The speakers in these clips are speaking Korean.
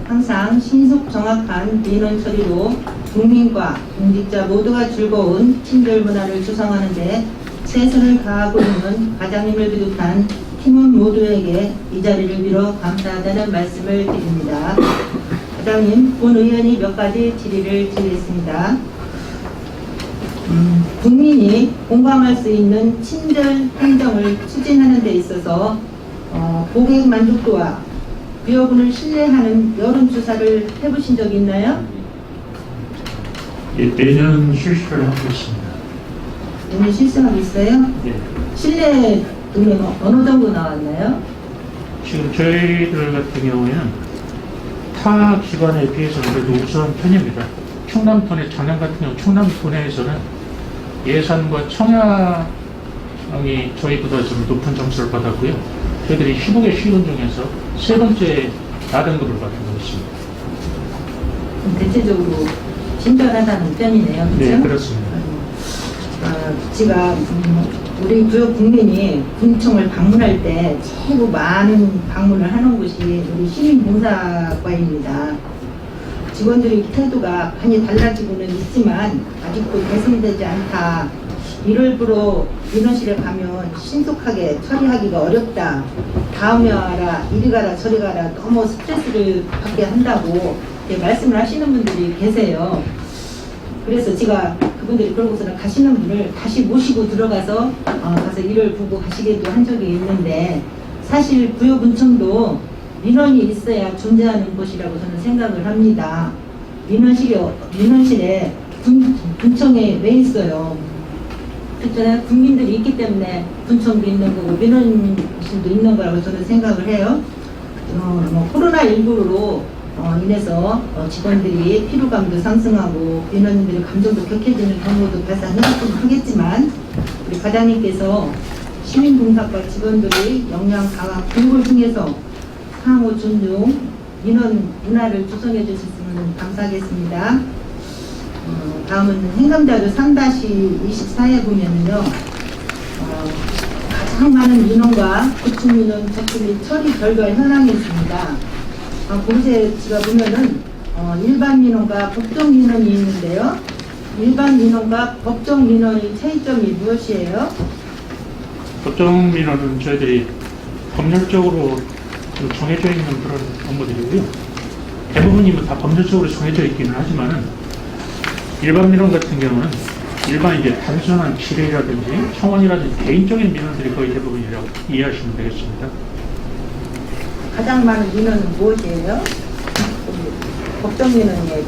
항상 신속 정확한 민원 처리로 국민과 공직자 모두가 즐거운 친절 문화를 구성하는 데 최선을 다하고 있는 과장님을 비롯한 팀원 모두에게 이 자리를 빌어 감사하다는 말씀을 드립니다. 과장님, 본 의원이 몇 가지 질의를 드리겠습니다. 국민이 공감할 수 있는 친절 행정을 추진하는 데 있어서 고객 만족도와 부여분을 신뢰하는 여론조사를 해보신 적 있나요? 예, 매년 실시를 하고 있습니다. 매년 실시하고 있어요? 예. 신뢰 등은 어느 정도 나왔나요? 지금 저희들 같은 경우에는 타 기관에 비해서는 그래도 우수한 편입니다. 충남도내 작년 같은 경우 충남도내에서는 예산과 청약이 저희보다 좀 높은 점수를 받았고요. 저희들이 15개 시군 중에서 세 번째 나등급을 받은 것 있습니다. 대체적으로 친절하다는 편이네요. 그렇죠? 네, 그렇습니다. 제가 우리 구역 국민이 군청을 방문할 때 최고 많은 방문을 하는 곳이 우리 시민봉사과입니다. 직원들의 태도가 많이 달라지고는 있지만 아직도 개선되지 않다. 이를 불어 민원실에 가면 신속하게 처리하기가 어렵다. 다음에 와라, 이리 가라, 저리 가라, 너무 스트레스를 받게 한다고 말씀을 하시는 분들이 계세요. 그래서 제가 그분들이 그러고서는 가시는 분을 다시 모시고 들어가서 가서 일을 보고 가시기도 한 적이 있는데, 사실 구역군청도 민원이 있어야 존재하는 곳이라고 저는 생각을 합니다. 민원실에 군청에 왜 있어요? 그렇잖아요. 국민들이 있기 때문에 군청도 있는 거고 민원실도 있는 거라고 저는 생각을 해요. 코로나19로 인해서 직원들이 피로감도 상승하고 민원인들의 감정도 격해지는 경우도 발생하겠지만, 우리 과장님께서 시민봉사과 직원들의 역량 강화 교육을 통해서 상호 존중, 민원 문화를 조성해 주셨으면 감사하겠습니다. 다음은 행정자료 3-24에 보면은요, 가장 많은 민원과 고충민원 접수 및 처리 결과 현황이 있습니다. 거기에 제가 보면은 일반 민원과 법정 민원이 있는데요. 일반 민원과 법정 민원의 차이점이 무엇이에요? 법정 민원은 저희들이 법률적으로 좀 정해져 있는 그런 업무들이고요. 대부분이 다 법률적으로 정해져 있기는 하지만은, 일반 민원 같은 경우는 일반 이제 단순한 질의라든지 청원이라든지 개인적인 민원들이 거의 대부분이라고 이해하시면 되겠습니다. 가장 많은 민원은 무엇이에요? 법정 민원이에요?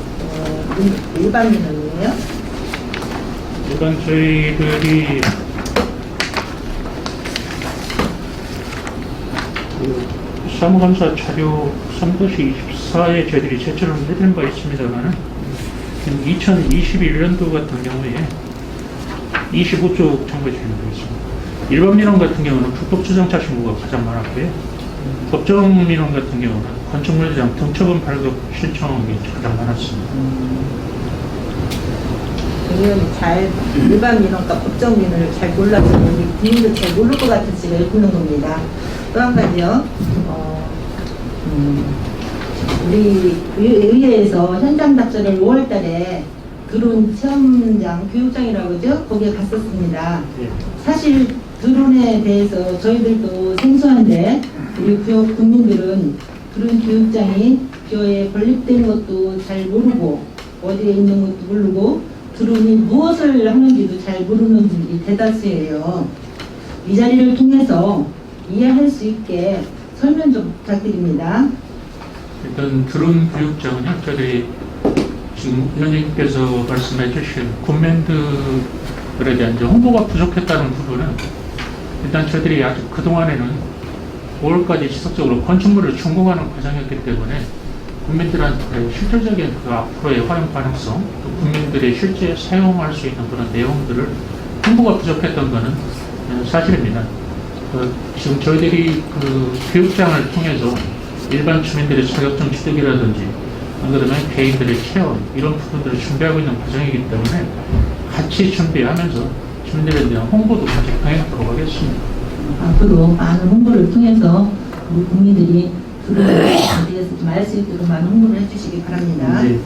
일반 민원이에요? 일단 저희들이 사무감사 자료 3-24에 저희들이 제출을 해드린 바 있습니다만은, 2021년도 같은 경우에 25쪽 정도 진행되겠습니다. 일반 민원 같은 경우는 불법주정차 신고가 가장 많았고요. 법정 민원 같은 경우는 건축물대장 등처분 발급 신청이 가장 많았습니다. 일반 민원과 법정 민원을 잘 몰라서 우리 국민도 잘 모를 것 같아서 제가 읽는 겁니다. 또 한 가지요. 우리 의회에서 현장 답사를 5월달에 드론 체험장, 교육장이라고 하죠? 거기에 갔었습니다. 예. 사실 드론에 대해서 저희들도 생소한데, 우리 구역 국민들은 드론 교육장이 기어에 건립된 것도 잘 모르고 어디에 있는 것도 모르고 드론이 무엇을 하는지도 잘 모르는 분들이 대다수예요. 이 자리를 통해서 이해할 수 있게 설명 좀 부탁드립니다. 일단 드론 교육장은요, 저희들이 지금 의원님께서 말씀해 주신 군맨들에 대한 이제 홍보가 부족했다는 부분은, 일단 저희들이 아직 그동안에는 5월까지 지속적으로 건축물을 준공하는 과정이었기 때문에 국민들한테 실질적인 그 앞으로의 활용 가능성, 또 국민들이 실제 사용할 수 있는 그런 내용들을 홍보가 부족했던 것은 사실입니다. 지금 저희들이 그 교육장을 통해서 일반 주민들의 자격증 취득이라든지, 안 그러면 개인들의 체험, 이런 부분들을 준비하고 있는 과정이기 때문에 같이 준비하면서 주민들에 대한 홍보도 같이 병행하도록 하겠습니다. 앞으로 많은 홍보를 통해서 우리 국민들이 들어에 대해서 좀 알 수 있도록만 홍보를 해주시기 바랍니다. 네.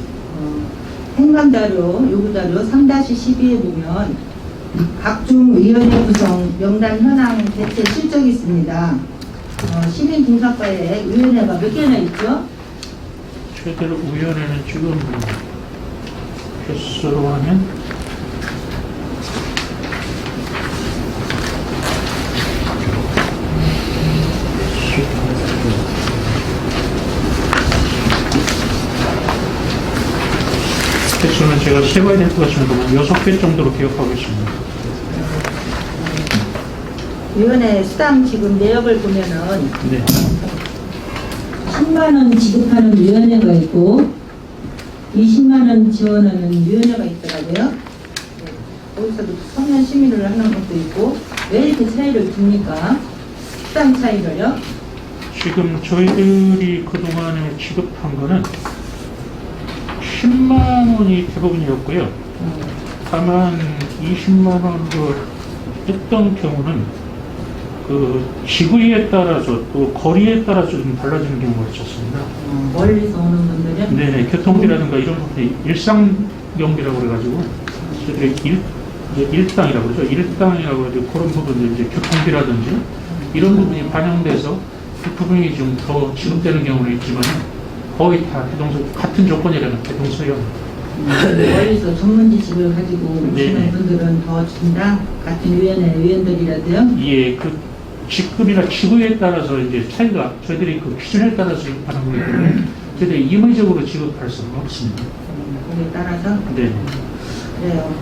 행감자료, 요구자료 3-12에 보면 각종 위원회 구성, 명단 현황 대체 실적이 있습니다. 시민봉사과에 위원회가 몇 개나 있죠? 최대로 위원회는 지금 개수로 하면 개수는 제가 세봐야 될 것 같습니다. 6개 정도로 기억하고 있습니다. 위원회 수당 지금 내역을 보면은 네. 10만 원 지급하는 위원회가 있고 20만 원 지원하는 위원회가 있더라고요. 거기서도 청년 시민을 하는 것도 있고 왜 이렇게 차이를 둡니까? 수당 차이를요? 지금 저희들이 그동안에 지급한 거는 10만 원이 대부분이었고요. 다만 20만 원으로 했던 경우는 그 지구에 따라서 또 거리에 따라서 좀 달라지는 경우가 있었습니다. 멀리서 오는 분들은 네네, 교통비라든가 이런 부분이 일상 경비라고 그래가지고 저희들이 일당이라고 그러죠. 일당이라고 해도 그런 부분들 이제 교통비라든지 이런 부분이 반영돼서 그 부분이 좀 더 지급되는 경우는 있지만 거의 다 대동소 같은 조건이라면 대동소이용. 멀리서 전문 지식을 가지고 네네. 오시는 분들은 더 준다? 같은 위원회 위원들이라도요? 예, 그 직급이나 지구에 따라서 이제 차이가 저희들이 그 기준에 따라서 하는 거기 때문에 저희들이 임의적으로 지급할 수는 없습니다. 거기에 따라서? 네. 그래요.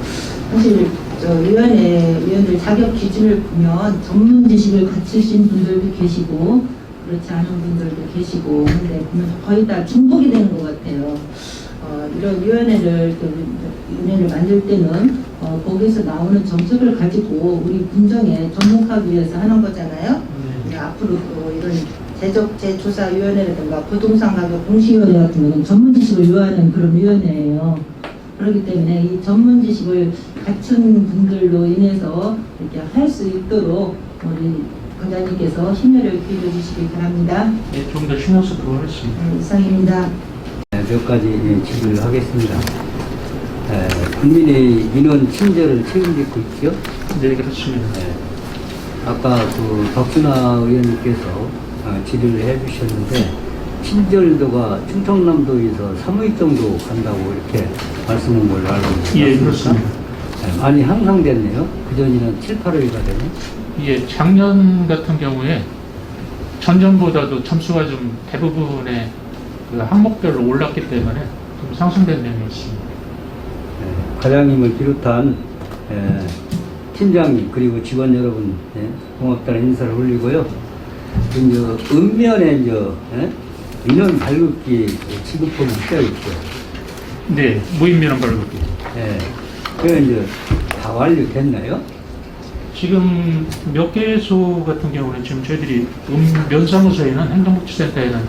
사실 위원들 자격 기준을 보면 전문 지식을 갖추신 분들도 계시고 그렇지 않은 분들도 계시고 근데 보면 거의 다 중복이 되는 것 같아요. 이런 위원회를 만들 때는 거기서 나오는 정책을 가지고 우리 군정에 접목하기 위해서 하는 거잖아요. 네. 이제 앞으로 또 이런 재조사위원회라든가 부동산 가격 공시위원회 같은 경우는 전문 지식을 요하는 그런 위원회예요. 그렇기 때문에 이 전문 지식을 갖춘 분들로 인해서 이렇게 할 수 있도록 우리 관장님께서 심혈을 기울여 주시기 바랍니다. 네, 좀 더 신경 쓰도록 하겠습니다. 이상입니다. 몇 가지 질의를 하겠습니다. 국민의 민원 친절을 책임지고 있죠. 네, 그렇습니다. 아까 그 덕순아 의원님께서 질의를 해주셨는데 친절도가 충청남도에서 3위 정도 간다고 이렇게 말씀한 걸로 알고 있습니다. 예, 그렇습니다. 많이 향상됐네요. 그전에는 7, 8위가 되네. 예, 작년 같은 경우에 전년보다도 점수가 좀 대부분의 그 항목별로 올랐기 때문에 좀 상승된 면이 있습니다. 과장님을 비롯한 팀장님 그리고 직원 여러분 고맙다는 인사를 올리고요. 이제 읍면에 이제 민원 발급기 지급법이 시작이 있죠. 네, 무인민원 발급기. 그게 이제 다 완료됐나요? 지금 몇 개소 같은 경우는 지금 저희들이 면사무소에는 행정복지센터에는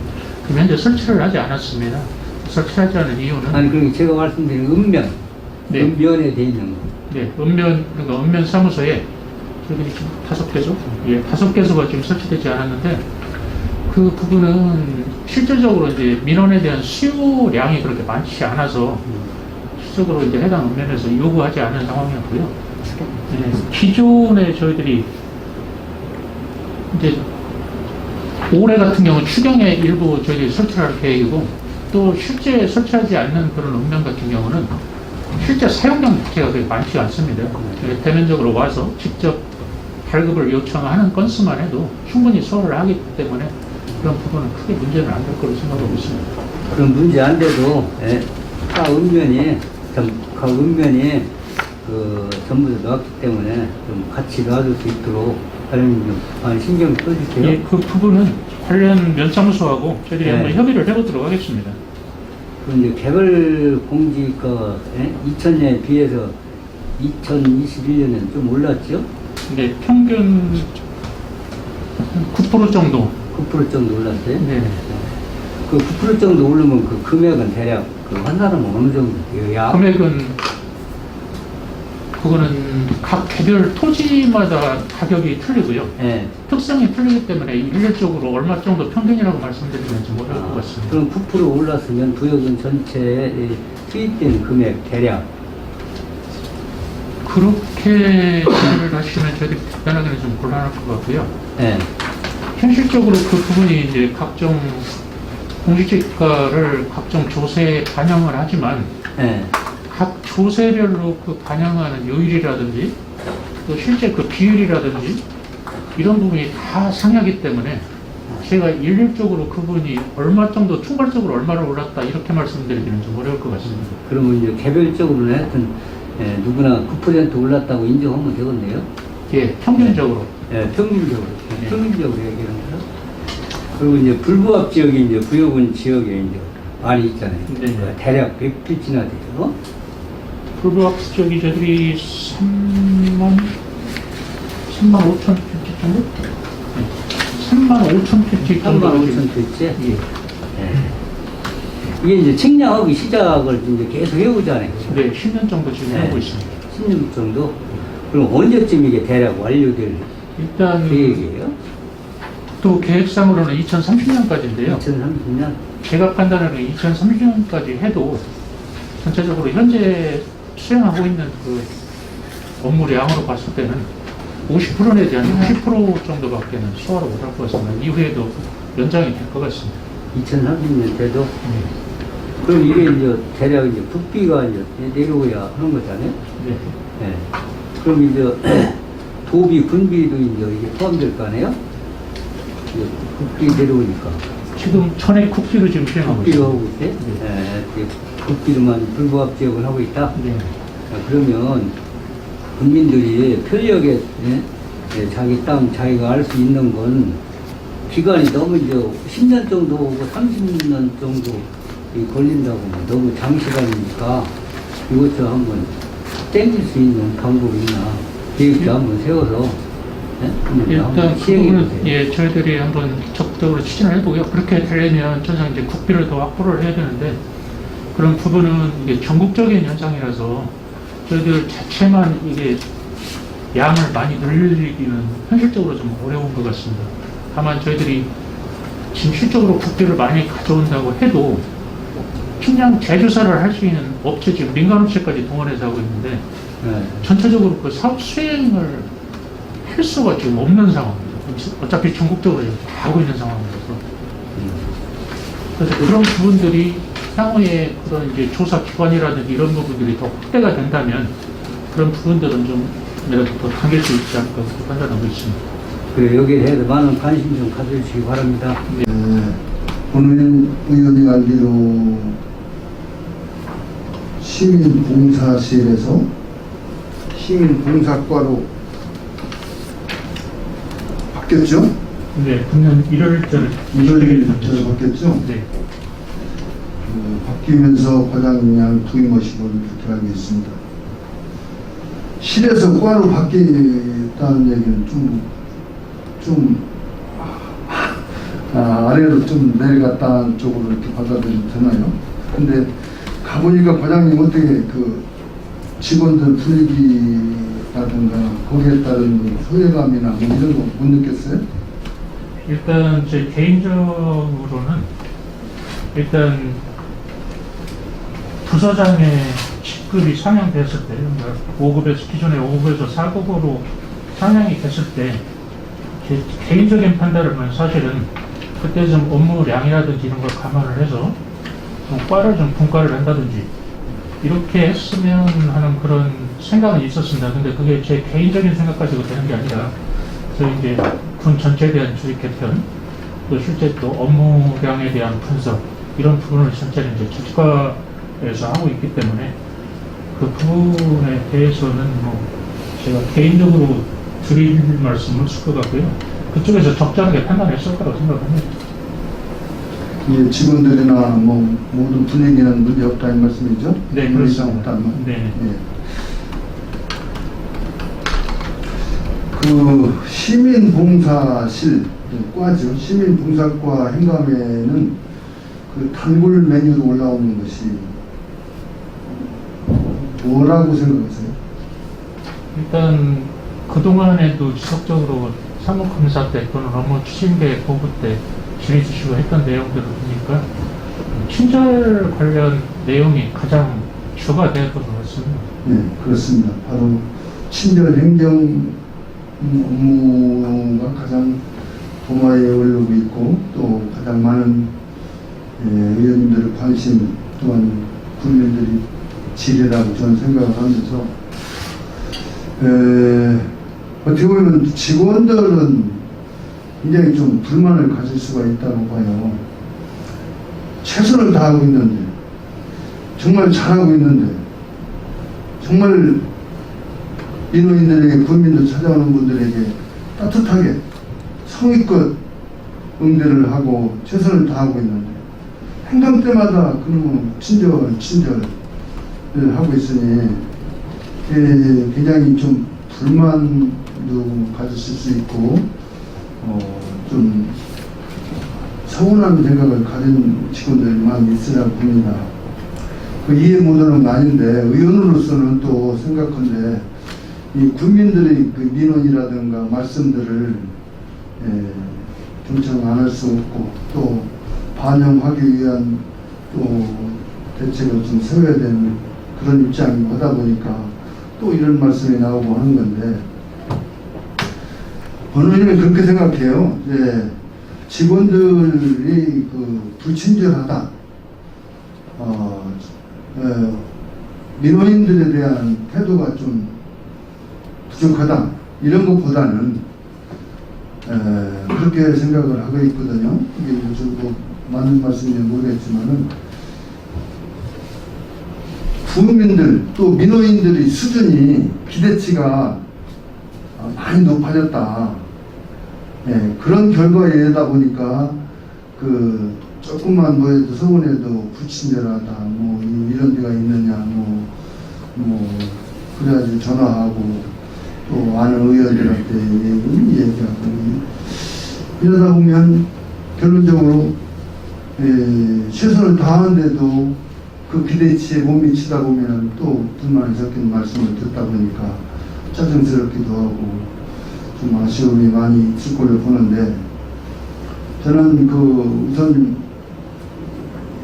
그 현재 설치를 하지 않았습니다. 설치하지 않은 이유는 아니 그러니까 제가 말씀드린 읍면, 네. 읍면에 돼 있는 거. 네, 그러니까 읍면 사무소에 저희들이 지금 5개소? 예, 5개소가 지금 설치되지 않았는데 그 부분은 실질적으로 이제 민원에 대한 수요량이 그렇게 많지 않아서 실질적으로 이제 해당 읍면에서 요구하지 않은 상황이었고요. 네, 기존에 저희들이 이제 올해 같은 경우 추경에 일부 저희들이 설치할 계획이고 또 실제 설치하지 않는 그런 읍면 같은 경우는 실제 사용량 자체가 그렇게 많지 않습니다. 대면적으로 와서 직접 발급을 요청하는 건수만 해도 충분히 소화를 하기 때문에 그런 부분은 크게 문제는 안 될 거로 생각하고 있습니다. 그런 문제 안 돼도 각 읍면이 전부 다 나왔기 때문에 좀 같이 놔줄 수 있도록 과장님 좀 많이 신경 써주세요. 예, 그 부분은 관련 면사무소하고 저희들이 한번 협의를 해보도록 하겠습니다. 그런데 개발 공지가 2000년에 비해서 2021년에는 좀 올랐죠? 네, 평균 9% 정도. 9% 정도 올랐어요? 네. 그 9% 정도 오르면 그 금액은 대략 그 한 사람은 어느 정도 돼요? 금액은 그거는 각 개별 토지마다 가격이 틀리고요. 예. 특성이 틀리기 때문에 일률적으로 얼마 정도 평균이라고 말씀드리는지 모를 것 같습니다. 그럼 9% 올랐으면 부여금 전체에 투입된 금액 대략 그렇게 얘기를 하시면 저희들이 답변하기는 좀 곤란할 것 같고요. 예. 현실적으로 그 부분이 이제 각종 공시지가를 각종 조세에 반영을 하지만 예. 각 조세별로 그 반영하는 요율이라든지 또 실제 그 비율이라든지 이런 부분이 다 상하기 때문에 제가 일률적으로 그분이 얼마 정도 총괄적으로 얼마를 올랐다 이렇게 말씀드리기는 좀 어려울 것 같습니다. 그러면 이제 개별적으로는 하여튼 누구나 9% 올랐다고 인정하면 되겠네요. 예, 평균적으로. 예, 평균적으로. 네. 평균적으로 얘기하는 거죠. 그리고 이제 불부합 지역이 이제 부여군 지역에 이제 많이 있잖아요. 네. 대략 100필지나 돼요. 불부합 지역이 저희들이 3만 5천 필지 정도? 네. 3만 5천 필지 정도. 3만 5천 필지? 예. 이게 이제 측량하기 시작을 이제 계속 해오잖아요. 네, 10년 정도 지금 네. 하고 있습니다. 10년 정도? 그럼 언제쯤 이게 대략 완료될 일단 계획이에요? 또 계획상으로는 2030년까지인데요. 2030년? 제가 판단하는 2030년까지 해도 전체적으로 현재 수행하고 있는 그 업무량으로 봤을 때는 50% 내지 한 60% 정도밖에는 소화를 못할 것 같습니다. 이후에도 연장이 될 것 같습니다. 2030년 돼도? 네. 그럼 이게 이제 대략 이제 국비가 이제 내려오야 하는 거잖아요? 네. 네. 그럼 이제 도비, 군비도 이제 이게 포함될 거 아니에요? 이제 국비 내려오니까. 지금 천의 국비로 지금 수행하고 국비로 있습니다. 하고 있대? 네. 국비로만 불부합 지역을 하고 있다? 네. 그러면 국민들이 편리하게 자기 땅 자기가 알 수 있는 건 기간이 너무 이제 10년 정도 오고 30년 정도 걸린다고 너무 장시간이니까 이것도 한번 땡길 수 있는 방법이 있나 계획도 한번 세워서 일단 한번 그 시행해 부분은 보세요. 예, 저희들이 한번 적극적으로 추진을 해보고요. 그렇게 되려면 저는 이제 국비를 더 확보를 해야 되는데 그런 부분은 이게 전국적인 현상이라서 저희들 자체만 이게 양을 많이 늘리기는 현실적으로 좀 어려운 것 같습니다. 다만 저희들이 지금 실적으로 국비를 많이 가져온다고 해도 측량 재조사를 할 수 있는 업체 지금 민간업체까지 동원해서 하고 있는데 네. 전체적으로 그 사업 수행을 할 수가 지금 없는 상황입니다. 어차피 전국적으로 지금 다 하고 있는 상황이라서 그래서 그런 부분들이 향후에 그런 이제 조사 기관이라든지 이런 부분들이 더 확대가 된다면 그런 부분들은 좀 더 당길 수 있지 않을까 그렇게 판단하고 있습니다. 그래 여기에 대해서 많은 관심 좀 가져주시기 바랍니다. 오늘 의원이 알기로 시민봉사실에서 시민봉사과로 바뀌었죠? 네, 금년 1월달 1월 바뀌었죠? 네. 바뀌면서 과장님이 한 부임하시고 그렇게 알고 있습니다. 실에서 과로 바뀌었다는 얘기는 아래로 좀 내려갔다는 쪽으로 이렇게 받아들이면 되나요? 근데 가보니까 과장님 어떻게 그 직원들 분위기라든가 거기에 따른 소외감이나 뭐 이런 거 못 느꼈어요? 일단 제 개인적으로는 일단 부서장의 직급이 상향됐을 때, 그러니까 5급에서 기존의 5급에서 4급으로 상향이 됐을 때, 제 개인적인 판단을 보면 사실은 그때 좀 업무량이라든지 이런 걸 감안을 해서 좀 과를 좀 분과를 한다든지 이렇게 했으면 하는 그런 생각은 있었습니다. 근데 그게 제 개인적인 생각 가지고 되는 게 아니라 저희 이제 군 전체에 대한 주의 개편, 또 실제 또 업무량에 대한 분석 이런 부분을 전체는 이제 주치과에서 하고 있기 때문에 그 부분에 대해서는 뭐 제가 개인적으로 드릴 말씀은 없을 것 같고요. 그쪽에서 적절하게 판단했을 거라고 생각합니다. 이 직원들이나 뭐 모든 분위기는 문제 없다는 말씀이죠? 네, 문제 이상 그렇습니다. 없다는 말. 네. 예. 그 시민봉사실 과죠. 시민봉사과 행감에는 그 단골 메뉴로 올라오는 것이 뭐라고 생각하세요? 일단 그동안에도 지속적으로 사무검사 때 또는 업무 추진계 보고 때 질의 주시고 했던 내용들을 보니까 친절 관련 내용이 가장 주가 되었던 것 같습니다. 네, 그렇습니다. 바로 친절 행정 업무가 가장 도마에 오르고 있고 또 가장 많은 의원님들의 관심 또한 국민들이 질이라고 저는 생각을 하면서 어떻게 보면 직원들은 굉장히 좀 불만을 가질 수가 있다고 봐요. 최선을 다하고 있는데 정말 잘하고 있는데 정말 민원인들에게 국민들 찾아오는 분들에게 따뜻하게 성의껏 응대를 하고 최선을 다하고 있는데 행정 때마다 그놈은 친절을 하고 있으니 굉장히 좀 불만도 가지실 수 있고 좀 서운한 생각을 가진 직원들이 많이 있으라고 봅니다. 그 이해 못하는 건 아닌데 의원으로서는 또 생각한데 이 국민들의 그 민원이라든가 말씀들을 경청 안 할 수 없고 또 반영하기 위한 또 대책을 좀 세워야 되는 그런 입장이 하다 보니까 또 이런 말씀이 나오고 하는 건데 본인은 그렇게 생각해요. 직원들이 그 불친절하다. 민원인들에 대한 태도가 좀 부족하다. 이런 것보다는 그렇게 생각을 하고 있거든요. 이게 뭐 맞는 말씀인지 모르겠지만은 국민들 또 민원인들의 수준이 기대치가 많이 높아졌다. 그런 결과에 이르다 보니까 그 조금만 뭐해도 서운해도 불친절하다. 뭐 이런 데가 있느냐. 뭐 그래가지고 전화하고 또 아는 의원들한테 얘기하고 이러다 보면 결론적으로 최선을 다하는데도 그 기대치에 못 미치다 보면 또 불만이 섞인 말씀을 듣다 보니까 짜증스럽기도 하고 좀 아쉬움이 많이 있을 걸로 보는데 저는 그 우선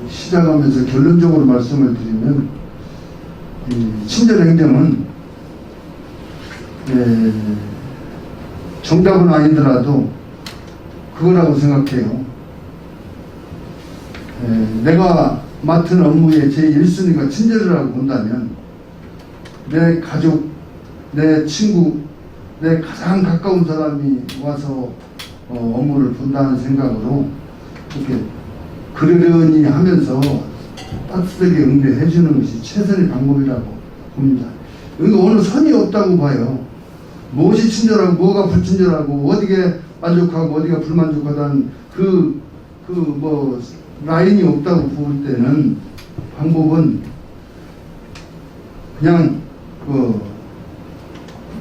시작하면서 결론적으로 말씀을 드리면 이 친절 행정은 정답은 아니더라도 그거라고 생각해요. 내가 맡은 업무의 제 1순위가 친절이라고 본다면 내 가족, 내 친구, 내 가장 가까운 사람이 와서 업무를 본다는 생각으로 이렇게 그러려니 하면서 따뜻하게 응대해 주는 것이 최선의 방법이라고 봅니다. 여기 어느 선이 없다고 봐요. 무엇이 친절하고 뭐가 불친절하고 어디게 만족하고 어디가 불만족하다는 뭐 라인이 없다고 볼 때는 방법은 그냥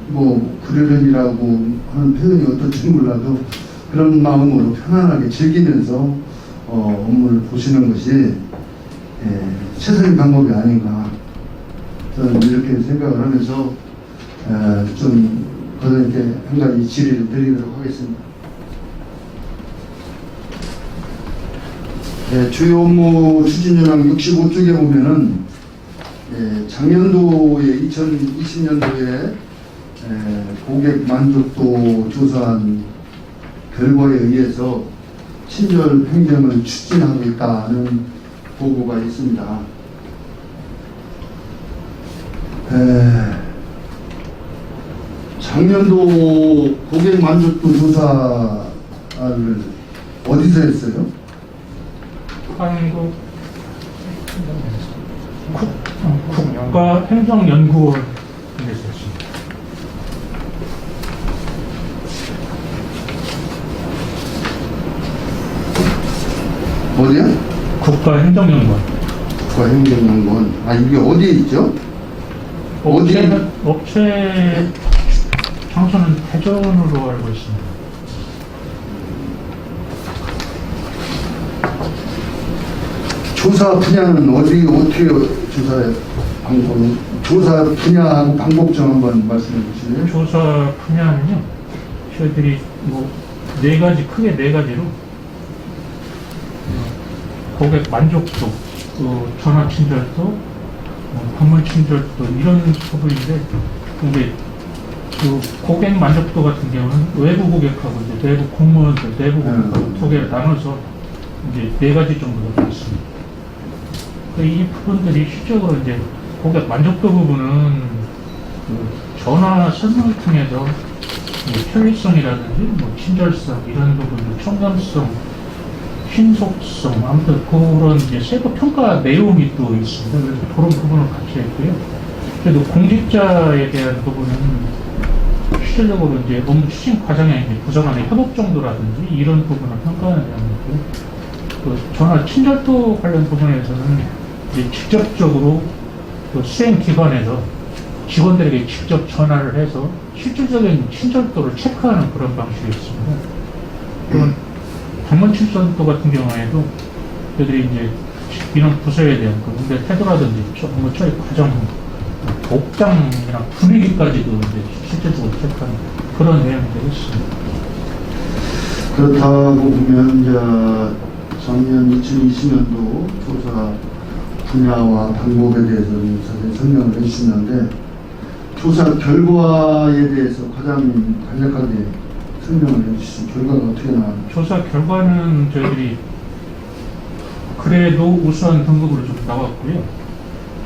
뭐 그러려니라고 하는 표현이 어떨지 몰라도 그런 마음으로 편안하게 즐기면서 업무를 보시는 것이 최선의 방법이 아닌가 저는 이렇게 생각을 하면서 좀 그들께 한 가지 질의를 드리도록 하겠습니다. 주요 업무 추진 현황 65쪽에 보면은 작년도에 2020년도에 고객 만족도 조사한 결과에 의해서 친절 행정을 추진하고 있다는 보고가 있습니다. 작년도 고객 만족도 조사를 어디서 했어요? 한국 국가행정연구원에서 했습니다. 어디야? 국가행정연구원. 국가행정연구원. 이게 어디에 있죠? 업체 장소는 대전으로 알고 있습니다. 조사 분야는 어떻게 조사해요? 조사 분야하고 방법 좀 한번 말씀해 주실래요? 조사 분야는요, 저희들이 뭐 네 가지, 크게 네 가지로 고객 만족도, 또 전화 친절도, 방문 친절도 이런 부분인데, 근데 그 고객 만족도 같은 경우는 외부 고객하고 이제 내부 공무원들, 내부 고객하고 두 개를 나눠서 이제 네 가지 정도가 있습니다. 이 부분들이 실적으로 이제 고객 만족도 부분은 그 전화 설명을 통해서 편리성이라든지 뭐 친절성 이런 부분들, 청담성, 신속성, 아무튼 그런 이제 세부 평가 내용이 또 있습니다. 그래서 그런 부분을 같이 했고요. 그래도 공직자에 대한 부분은 실질적으로 이제 업무 추진 과정에 이제 부서 간의 협업 정도라든지 이런 부분을 평가하는 내용이고요. 그 전화 친절도 관련 부분에서는 이제 직접적으로 그 수행 기관에서 직원들에게 직접 전화를 해서 실질적인 친절도를 체크하는 그런 방식이 있습니다. 그런 방문 친절도 같은 경우에도 저희들이 이제 이런 부서에 대한 그 응대 태도라든지 업무 처리 과정, 복장이나 분위기까지도 이제 실질적으로 체크하는 그런 내용들이 있습니다. 그렇다고 보면 이제 작년 2020년도 조사 분야와 방법에 대해서는 자세히 설명을 해주셨는데 조사 결과에 대해서 과장님 간략하게 설명을 해주시죠. 결과가 어떻게 나왔는지. 조사 결과는 저희들이 그래도 우수한 등급으로 좀 나왔고요.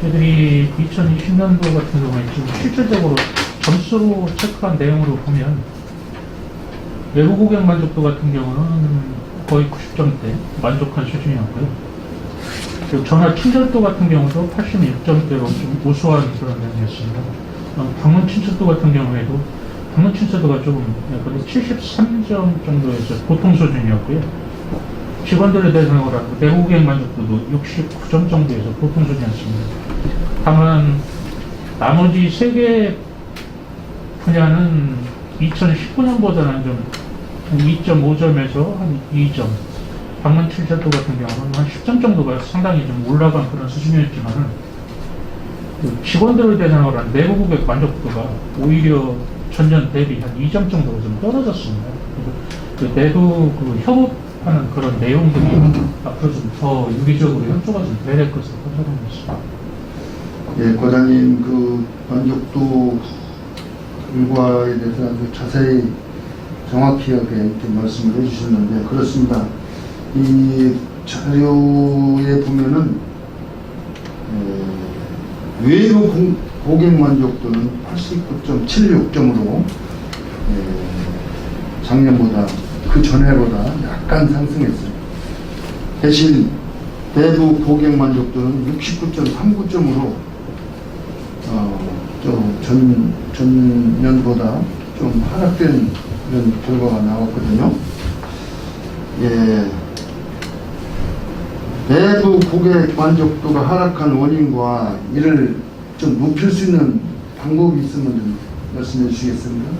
저희들이 2020년도 같은 경우에 지금 실질적으로 점수로 체크한 내용으로 보면 외부 고객 만족도 같은 경우는 거의 90점대 만족한 수준이었고요. 그리고 전화 친절도 같은 경우도 86점대로 좀 우수한 그런 내용이었습니다. 방문 친절도 같은 경우에도 방문 친절도가 조금 73점 정도에서 보통 수준이었고요. 직원들에 대해서는 그렇고 내부 고객 만족도도 69점 정도에서 보통 수준이었습니다. 다만 나머지 세 개 분야는 2019년보다는 좀 2.5점에서 한 2점, 방문 친절도 같은 경우는 한 10점 정도가 상당히 좀 올라간 그런 수준이었지만은 그 직원들에 대한 그런 내부 고객 만족도가 오히려 전년 대비 한 2점 정도로 좀 떨어졌습니다. 그래서 그 내부 그 협업하는 그런 내용들이 앞으로 좀 더 유기적으로 협조가 좀 돼야 될 것으로 판단하고 있습니다. 예, 과장님 그 만족도 결과에 대해서 아주 자세히 정확하게 이렇게 말씀을 해주셨는데 그렇습니다. 이 자료에 보면은 외부 고객 만족도는 89.76점으로 작년보다 그 전해보다 약간 상승했어요. 대신 내부 고객 만족도는 69.39점으로 전년보다 좀 하락된 그런 결과가 나왔거든요. 예. 내부 고객 만족도가 하락한 원인과 이를 좀 높일 수 있는 방법이 있으면 좀 말씀해 주시겠습니까?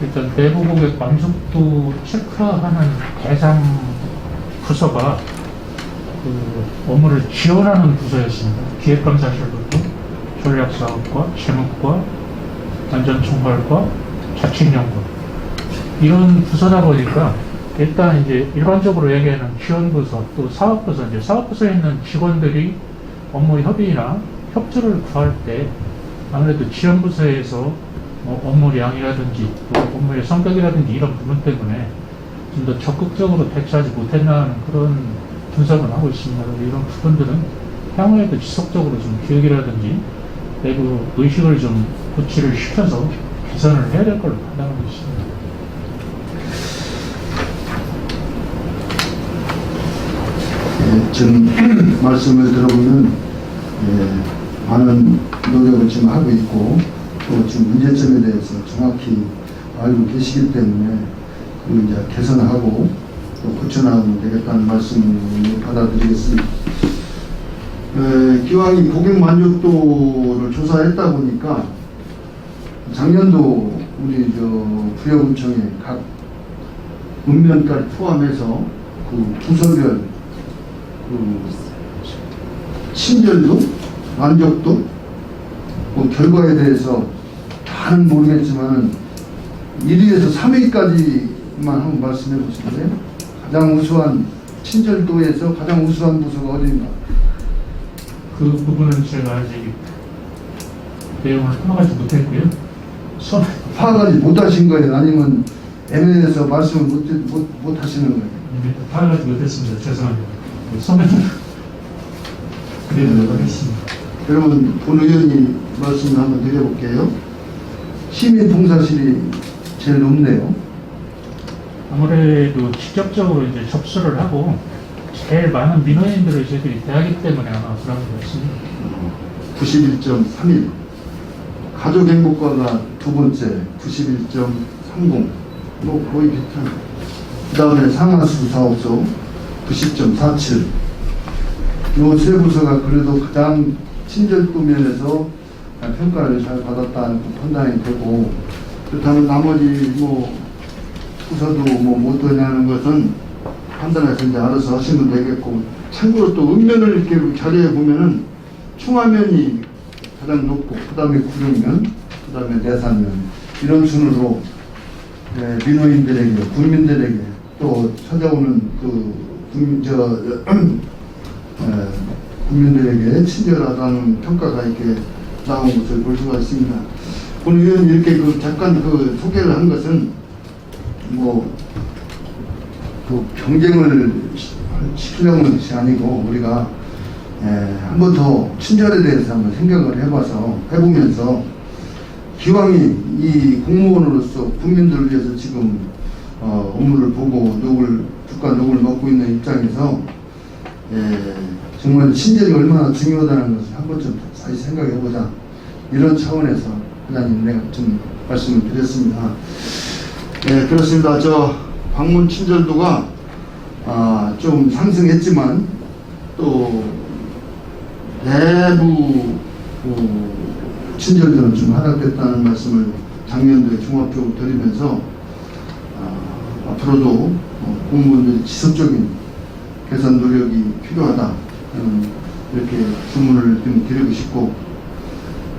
일단 내부 고객 만족도 체크하는 대상 부서가 그 업무를 지원하는 부서였습니다. 기획감사실부터 전략사업과 재무과 안전총괄과 자칙연구 이런 부서다 보니까 일단 이제 일반적으로 얘기하는 지원부서 또 사업부서, 이제 사업부서에 있는 직원들이 업무 협의나 협조를 구할 때 아무래도 지원부서에서 업무량이라든지 또 업무의 성격이라든지 이런 부분 때문에 좀 더 적극적으로 대처하지 못했나 하는 그런 분석을 하고 있습니다. 이런 부분들은 향후에도 지속적으로 좀 기획이라든지 내부 의식을 좀 고치를 시켜서 개선을 해야 될 걸로 판단하고 있습니다. 예, 지금 말씀을 들어보면 많은 노력을 지금 하고 있고 또 지금 문제점에 대해서 정확히 알고 계시기 때문에 그 이제 개선하고 또 고쳐나가면 되겠다는 말씀을 받아들이겠습니다. 기왕이 고객 만족도를 조사했다 보니까 작년도 우리 부여군청의 각 읍면까지 포함해서 그 부서별 그 친절도, 만족도 그 결과에 대해서 다는 모르겠지만 1위에서 3위까지만 한번 말씀해 보실래요? 가장 우수한 친절도에서 가장 우수한 부서가 어디인가? 그 부분은 제가 아직 내용을 파악하지 못했고요. 파악하지 못하신 거예요? 아니면 MN에서 말씀을 못 하시는 거예요? 파악하지 못했습니다. 죄송합니다. 소매는 그래도 하겠습니다. 그러면 본 의원이 말씀을 한번 드려볼게요. 시민봉사실이 제일 높네요. 아무래도 직접적으로 이제 접수를 하고 제일 많은 민원인들을 저희들이 대하기 때문에 아마 그런 것 같습니다. 91.31. 가족행복과가 두 번째 91.30. 뭐 거의 비슷한. 그 다음에 상하수 사업소 90.47. 이 세 부서가 그래도 가장 친절도 면에서 평가를 잘 받았다는 판단이 되고, 그렇다면 나머지 뭐 부서도 뭐 어떠냐는 것은 판단해서 이제 알아서 하시면 되겠고, 참고로 또 읍면을 이렇게 자료에 보면은 충화면이 가장 높고, 그 다음에 구룡면, 그 다음에 내산면, 이런 순으로 민원인들에게, 국민들에게 또 찾아오는 국민들에게 친절하다는 평가가 이렇게 나온 것을 볼 수가 있습니다. 오늘 의원이 이렇게 잠깐 소개를 한 것은 경쟁을 시키려는 것이 아니고, 우리가 한 번 더 친절에 대해서 한번 생각을 해보면서 기왕이 이 공무원으로서 국민들을 위해서 지금 업무를 보고 국가 녹을 먹고 있는 입장에서 정말 친절이 얼마나 중요하다는 것을 한 번쯤 다시 생각해보자, 이런 차원에서 회장님 내가 좀 말씀을 드렸습니다. 그렇습니다. 저 방문 친절도가 좀 상승했지만 또 내부 친절도는 좀 하락됐다는 말씀을 작년도에 종합적으로 드리면서 앞으로도 공무원들이 지속적인 개선 노력이 필요하다, 이렇게 주문을 좀 드리고 싶고,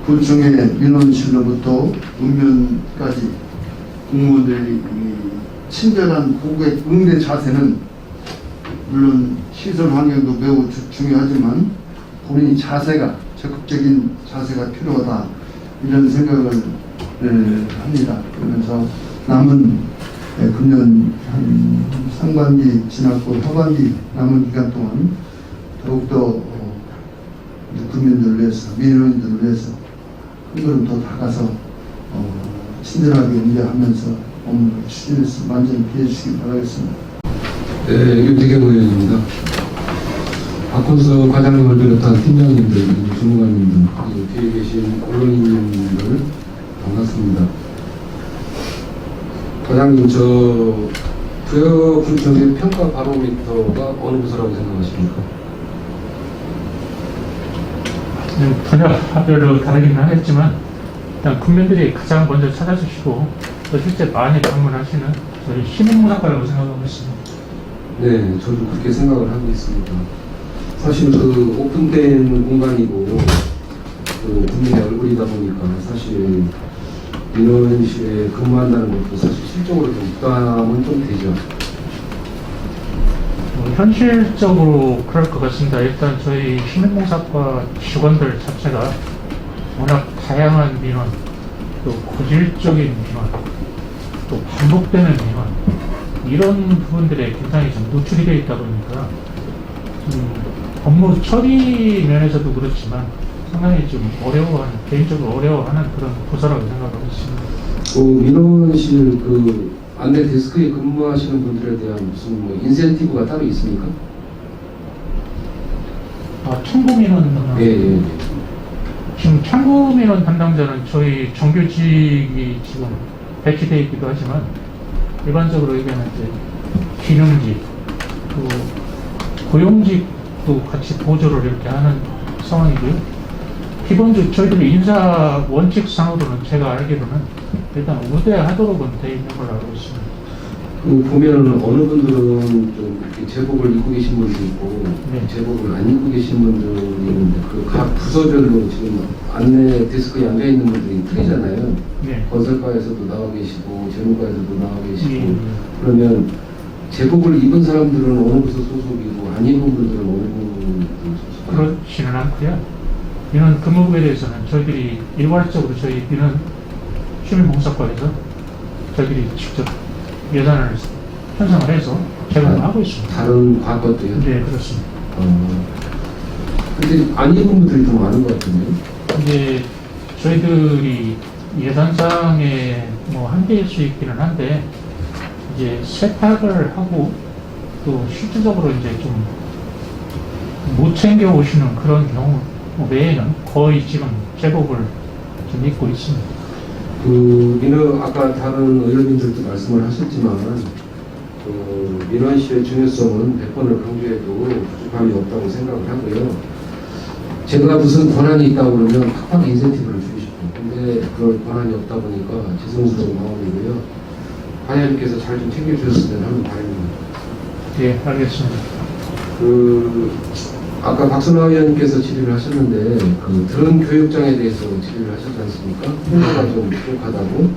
구청의 민원실로부터 읍면까지 공무원들이 친절한 고객 응대 자세는 물론 시설 환경도 매우 중요하지만 본인 자세가, 적극적인 자세가 필요하다, 이런 생각을 합니다. 그러면서 남은 금년 한 상반기 지났고 하반기 남은 기간 동안 더욱더 국민들을 위해서, 민원인들을 위해서 한 걸음 더 다가서 친절하게 응대하면서 업무를 추진해서 완전히 피해 주시기 바라겠습니다. 네, 윤태경 의원입니다. 박훈서 과장님을 비롯한 팀장님들, 주무관님들, 그리고 뒤에 계신 언론인들 반갑습니다. 과장님, 저 부여구청의 평가 바로미터가 어느 부서라고 생각하십니까? 분야별로 다르긴 하겠지만 일단 국민들이 가장 먼저 찾아주시고 또 실제 많이 방문하시는 저희 시민문화과라고 생각하고 있습니다. 네, 저도 그렇게 생각을 하고 있습니다. 사실 오픈된 공간이고 국민의 얼굴이다 보니까 사실 민원실에 근무한다는 것도 사실 실적으로 좀 부담은 좀 되죠. 현실적으로 그럴 것 같습니다. 일단 저희 시민봉사과 직원들 자체가 워낙 다양한 민원, 또 고질적인 민원, 또 반복되는 민원, 이런 부분들에 굉장히 좀 노출이 되어 있다 보니까 업무 처리 면에서도 그렇지만 상당히 좀 개인적으로 어려워하는 그런 부서라고 생각하고 있습니다. 민원실 안내 데스크에 근무하시는 분들에 대한 무슨 인센티브가 따로 있습니까? 청구민원. 예. 지금 청구민원 담당자는 저희 정규직이 지금 배치되어 있기도 하지만 일반적으로 얘기하는 이제 기능직, 또 고용직도 같이 보조를 이렇게 하는 상황이고요. 기본적으로 저희들이 인사 원칙상으로는 제가 알기로는 일단 우대하도록은 되어 있는 걸로 알고 있습니다. 보면은 어느 분들은 좀 이렇게 제복을 입고 계신 분도 있고 네. 제복을 안 입고 계신 분들이 있는데 그 각 부서별로 지금 안내 데스크에 앉아 있는 분들이 틀리잖아요. 네. 건설과에서도 나와 계시고 재무과에서도 나와 계시고 예. 그러면 제복을 입은 사람들은 어느 부서 소속이고 안 입은 분들은 어느 부서 소속? 그렇지는 않고요. 이런 근무부에 대해서는 저희들이 일괄적으로 저희 이런 시민봉사과에서 저희들이 직접 예산을 편성을 해서 제공을 하고 있습니다. 다른 과것도요? 네, 그렇습니다. 근데 안 입은 분들이 더 많은 것 같은데요? 이제 저희들이 예산상에 뭐 한계일 수 있기는 한데 이제 세탁을 하고 또 실질적으로 이제 좀 못 챙겨 오시는 그런 경우 외에는 거의 지금 제복을 좀 입고 있습니다. 그 아까 다른 의원님들도 말씀을 하셨지만 그 민원실의 중요성은 100번을 강조해도 부족함이 없다고 생각을 하고요. 제가 무슨 권한이 있다고 그러면 팍팍 인센티브를 주고 싶어요. 근데 그럴 권한이 없다 보니까 죄송스러운 마음이고요. 관장님께서 잘 좀 챙겨주셨으면 하는 바람입니다. 예, 알겠습니다. 아까 박선화 의원님께서 질의를 하셨는데 그 드론 교육장에 대해서 질의를 하셨지 않습니까? 홍보가 좀 부족하다고.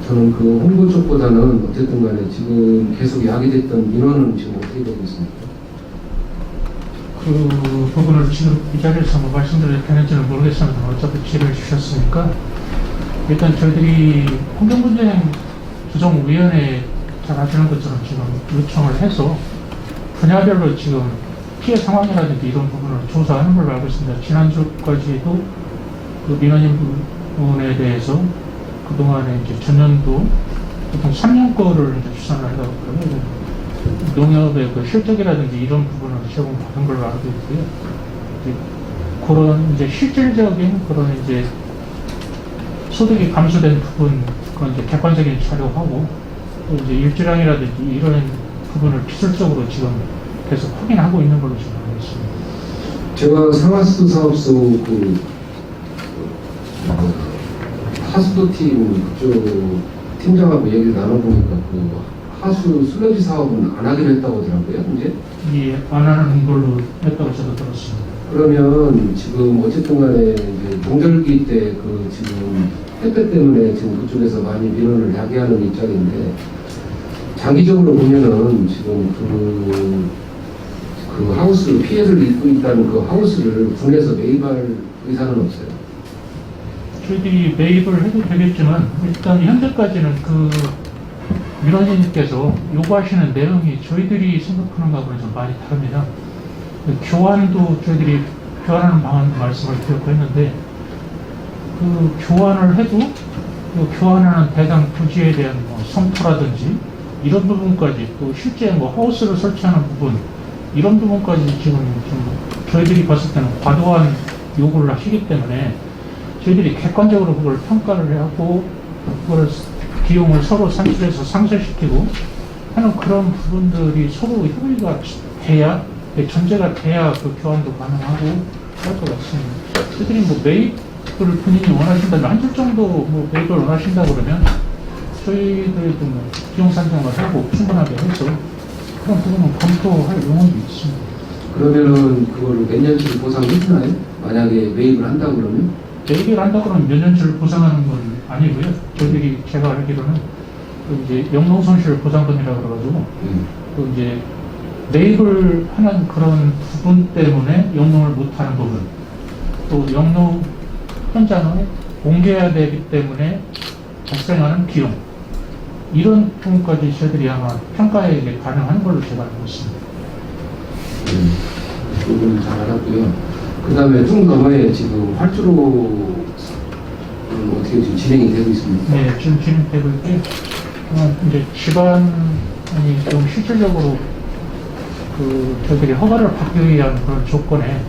저는 그 홍보 쪽보다는 어쨌든 간에 지금 계속 야기됐던 민원은 지금 어떻게 되고 있습니까? 그 부분을 지금 이 자리에서 뭐 말씀드려도 되는지는 모르겠습니다. 어차피 질의를 주셨으니까 일단 저희들이 환경분쟁 조정위원회 잘 아시는 것처럼 지금 요청을 해서 분야별로 지금 피해 상황이라든지 이런 부분을 조사하는 걸로 알고 있습니다. 지난주까지도 그 민원인 부분에 대해서 그동안에 이제 전년도 보통 3년 거를 이제 추산을 하다고 그러고요. 농협의 그 실적이라든지 이런 부분을 제공받은 걸로 알고 있고요. 이제 그런 이제 실질적인 그런 이제 소득이 감소된 부분, 그런 이제 객관적인 자료하고 또 이제 일주량이라든지 이런 부분을 기술적으로 지금 계속 확인하고 있는 걸로 지금 알고 있습니다. 제가 상하수 사업소 하수도팀 그쪽 팀장하고 얘기를 나눠보니까 그 하수 슬러지 사업은 안 하기로 했다고 하더라고요, 이제. 예, 안 하는 걸로 했다고 저도 들었습니다. 그러면 지금 어쨌든 간에 이제 동절기 때 그 지금 햇볕 때문에 지금 그쪽에서 많이 민원을 야기하는 입장인데 장기적으로 보면은 지금 그 하우스 피해를 입고 있다는 그 하우스를 국내에서 매입할 의사는 없어요. 저희들이 매입을 해도 되겠지만 일단 현재까지는 그 민원인께서 요구하시는 내용이 저희들이 생각하는 것하고는 좀 많이 다릅니다. 교환도 저희들이 교환하는 방안 말씀을 드렸고 했는데 그 교환을 해도 그 교환하는 대상 부지에 대한 뭐 성토라든지 이런 부분까지 또 실제 뭐 하우스를 설치하는 부분 이런 부분까지 지금 좀 저희들이 봤을 때는 과도한 요구를 하시기 때문에 저희들이 객관적으로 그걸 평가를 하고 그걸 비용을 서로 산출해서 상쇄시키고 하는 그런 부분들이 서로 협의가 돼야 전제가 돼야 그 교환도 가능하고 할 것 같습니다. 저희들이 뭐 매입을 본인이 원하신다면 한 줄 정도 뭐 매입을 원하신다 그러면 저희들도 뭐 비용 산정을 하고 충분하게 해서 그런 부분은 검토할 용어도 있습니다. 그러면은 그거를 몇 년치를 보상해주나요? 만약에 매입을 한다 그러면? 매입을 한다 그러면 몇 년치를 보상하는 건 아니고요. 저희들이 제가 알기로는 그 이제 영농손실 보상금이라고 그래가지고 또 이제 매입을 하는 그런 부분 때문에 영농을 못하는 부분 또 영농 현장을 옮겨야 되기 때문에 발생하는 비용 이런 부분까지 저희들이 아마 평가에 이제 가능한 걸로 제가 알고 있습니다. 그 부분은 잘 알았고요. 그 다음에 좀 너머에 지금 활주로 어떻게 지금 진행이 되고 있습니까? 네, 지금 진행되고 있고요. 이제 집안이 좀 실질적으로 저희들이 허가를 받기 위한 그런 조건에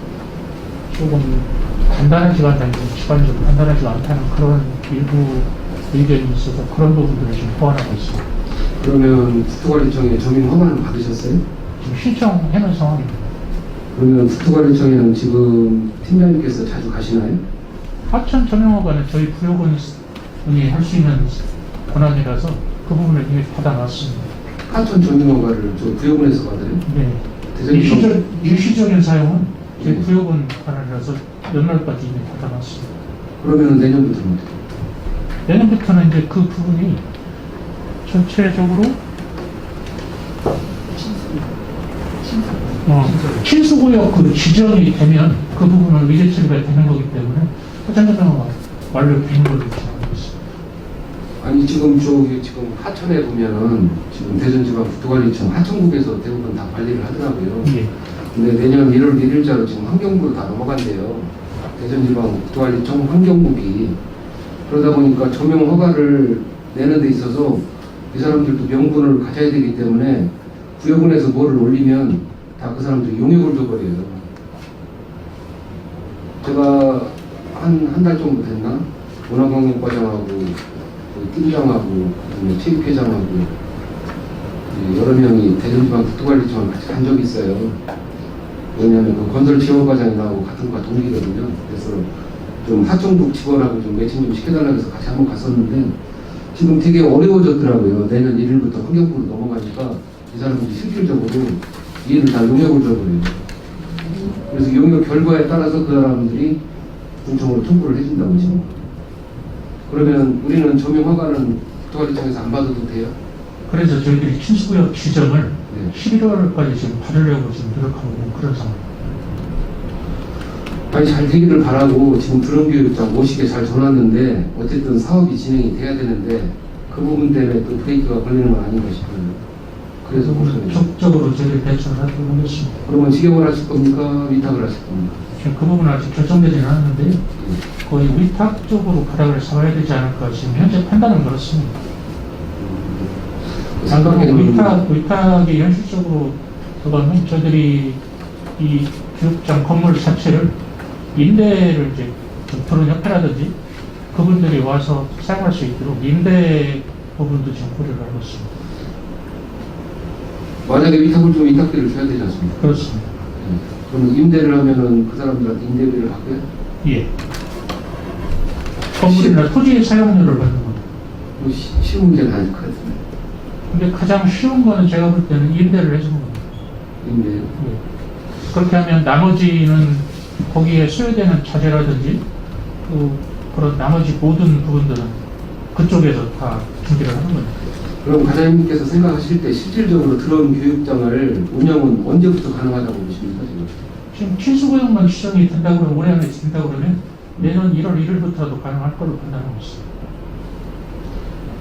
조금 간단하지가 않다는, 집안이 좀 간단하지가 않다는 그런 일부 의견이 있어서 그런 부분들을 지금 보완하고 있습니다. 그러면 국토관리청에 점용 허가는 받으셨어요? 지금 신청해놓은 상황입니다. 그러면 국토관리청에는 지금 팀장님께서 자주 가시나요? 하천 점용허가는 저희 부여군이 할 수 있는 권한이라서 그 부분을 이미 받아놨습니다. 하천 점용 허가를 저 부여군에서 받아요? 네. 일시적인 사용은 제 네. 구역은 관할이라서 연말까지 이미 받아놨습니다. 그러면 내년부터는 어떻게? 내년부터는 이제 그 부분이 전체적으로 친수구역 그 지정이 되면 그 부분은 의제 처리가 되는 거기 때문에 화장장은 완료 비밀로 이렇게 나오고 있습니다. 아니 지금 저기 지금 하천에 보면은 지금 대전지방국토관리청 하천국에서 대부분 다 관리를 하더라고요. 예. 근데 내년 1월 1일자로 지금 환경부로 다 넘어간대요. 대전지방국토관리청 환경국이. 그러다 보니까 조명 허가를 내는 데 있어서 이 사람들도 명분을 가져야 되기 때문에 구역원에서 뭐를 올리면 다 그 사람들이 용역을 줘버려요. 제가 한 달 정도 됐나? 문화광역과장하고 그 팀장하고 그다음에 체육회장하고 여러 명이 대전지방국토관리청을 같이 간 적이 있어요. 왜냐하면 그 건설지원과장이 나하고 같은 과 동기거든요. 그래서 좀 하청국 직원하고 좀 매칭 좀 시켜달라고 해서 같이 한번 갔었는데 지금 되게 어려워졌더라고요. 내년 1일부터 환경부로 넘어가니까 이 사람들이 실질적으로 이해를 다 용역을 줘버려요. 그래서 용역 결과에 따라서 그 사람들이 군청으로 통보를 해준다고 지금. 그러면 우리는 조명 허가는 국토관리청에서 안 받아도 돼요? 그래서 저희들이 친수구역 지정을 네. 11월까지 지금 받으려고 지금 노력하고 있는 그런 상황입니다. 아니 잘 되기를 바라고 지금 드론교육장 50개 잘 줘놨는데 어쨌든 사업이 진행이 돼야 되는데 그 부분 때문에 또 브레이크가 걸리는 건 아닌가 싶어요. 그래서 걱정이에요. 적극적으로 저희들이 대처를 하도록 하겠습니다. 그러면 직영을 하실 겁니까? 위탁을 하실 겁니까? 지금 그 부분은 아직 결정되지는 않았는데 거의 위탁 쪽으로 바닥을 잡아야 되지 않을까 지금 현재 판단은 그렇습니다. 상당히 위탁이 현실적으로 그거는 저희들이 이 교육장 건물 자체를 임대를 이제 도론협회라든지 그분들이 와서 사용할 수 있도록 임대 부분도 지금 고려를 하고 있습니다. 만약에 위탁을 좀 위탁비를 줘야 되지 않습니까? 그렇습니다. 그럼 임대를 하면은 그 사람들한테 임대비를 받고요? 예. 건물이나 토지 사용료를 받는 겁니다. 뭐 쉬운 문제는 아닐 것 같은데. 근데 가장 쉬운 거는 제가 볼 때는 임대를 해주는 겁니다. 임대요? 예. 그렇게 하면 나머지는 거기에 소요되는 자재라든지 그런 나머지 모든 부분들은 그쪽에서 다 준비를 하는 겁니다. 그럼 과장님께서 생각하실 때 실질적으로 드론 교육장을 운영은 언제부터 가능하다고 보십니까 지금? 지금 친수구역만 지정이 된다고 그러면 올해 안에 된다고 그러면 내년 1월 1일부터라도 가능할 걸로 판단하고 있습니다.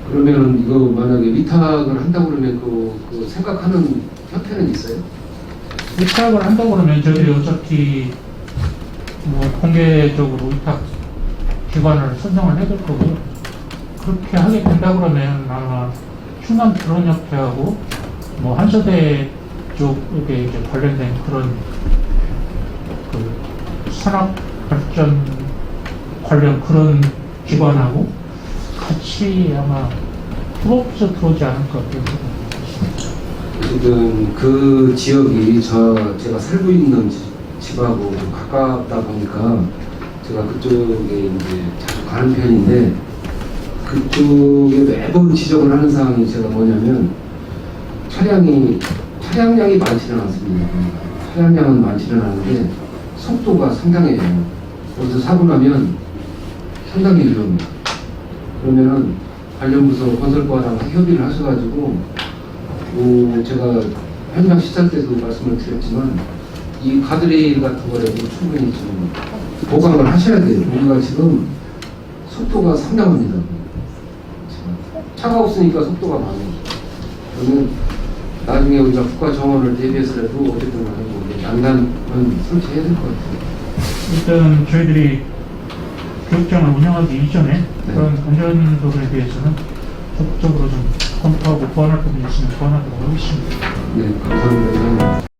그러면 이거 만약에 위탁을 한다고 그러면 그 생각하는 형태는 있어요? 위탁을 한다고 그러면 저희들이 어차피 뭐 공개적으로 위탁 기관을 선정을 해둘 거고요. 그렇게 하게 된다고 그러면 아마 충남 드론협회하고 뭐 한서대 쪽에 이제 관련된 그런 그 산업 발전 관련 그런 기관하고 같이 아마 협업해서 들어오지 않을까 그런 생각이 어쨌든 그 지역이 제가 살고 있는 집하고 좀 가깝다 보니까 제가 그쪽에 이제 자주 가는 편인데 그쪽에 매번 지적을 하는 사항이 제가 뭐냐면 차량량이 많지는 않습니다. 차량량은 많지는 않은데 속도가 상당해요. 거기서 사고 나면 상당히 위험해요. 그러면은 관련 건설과랑 협의를 하셔가지고 제가 현장 시작 때도 말씀을 드렸지만 이 가드레일 같은 거라도 충분히 좀 보강을 하셔야 돼요. 우리가 지금 속도가 상당합니다. 차가 없으니까 속도가 많아요. 그러면 나중에 우리가 국가 정원을 대비해서라도 어쨌든 간에 난간은 설치해야 될 것 같아요. 일단 저희들이 교육장을 운영하기 이전에 그런 안전도로에 대해서는 적극적으로 좀 검토하고 보완할 부분이 있으면 보완하도록 하겠습니다. 네, 감사합니다.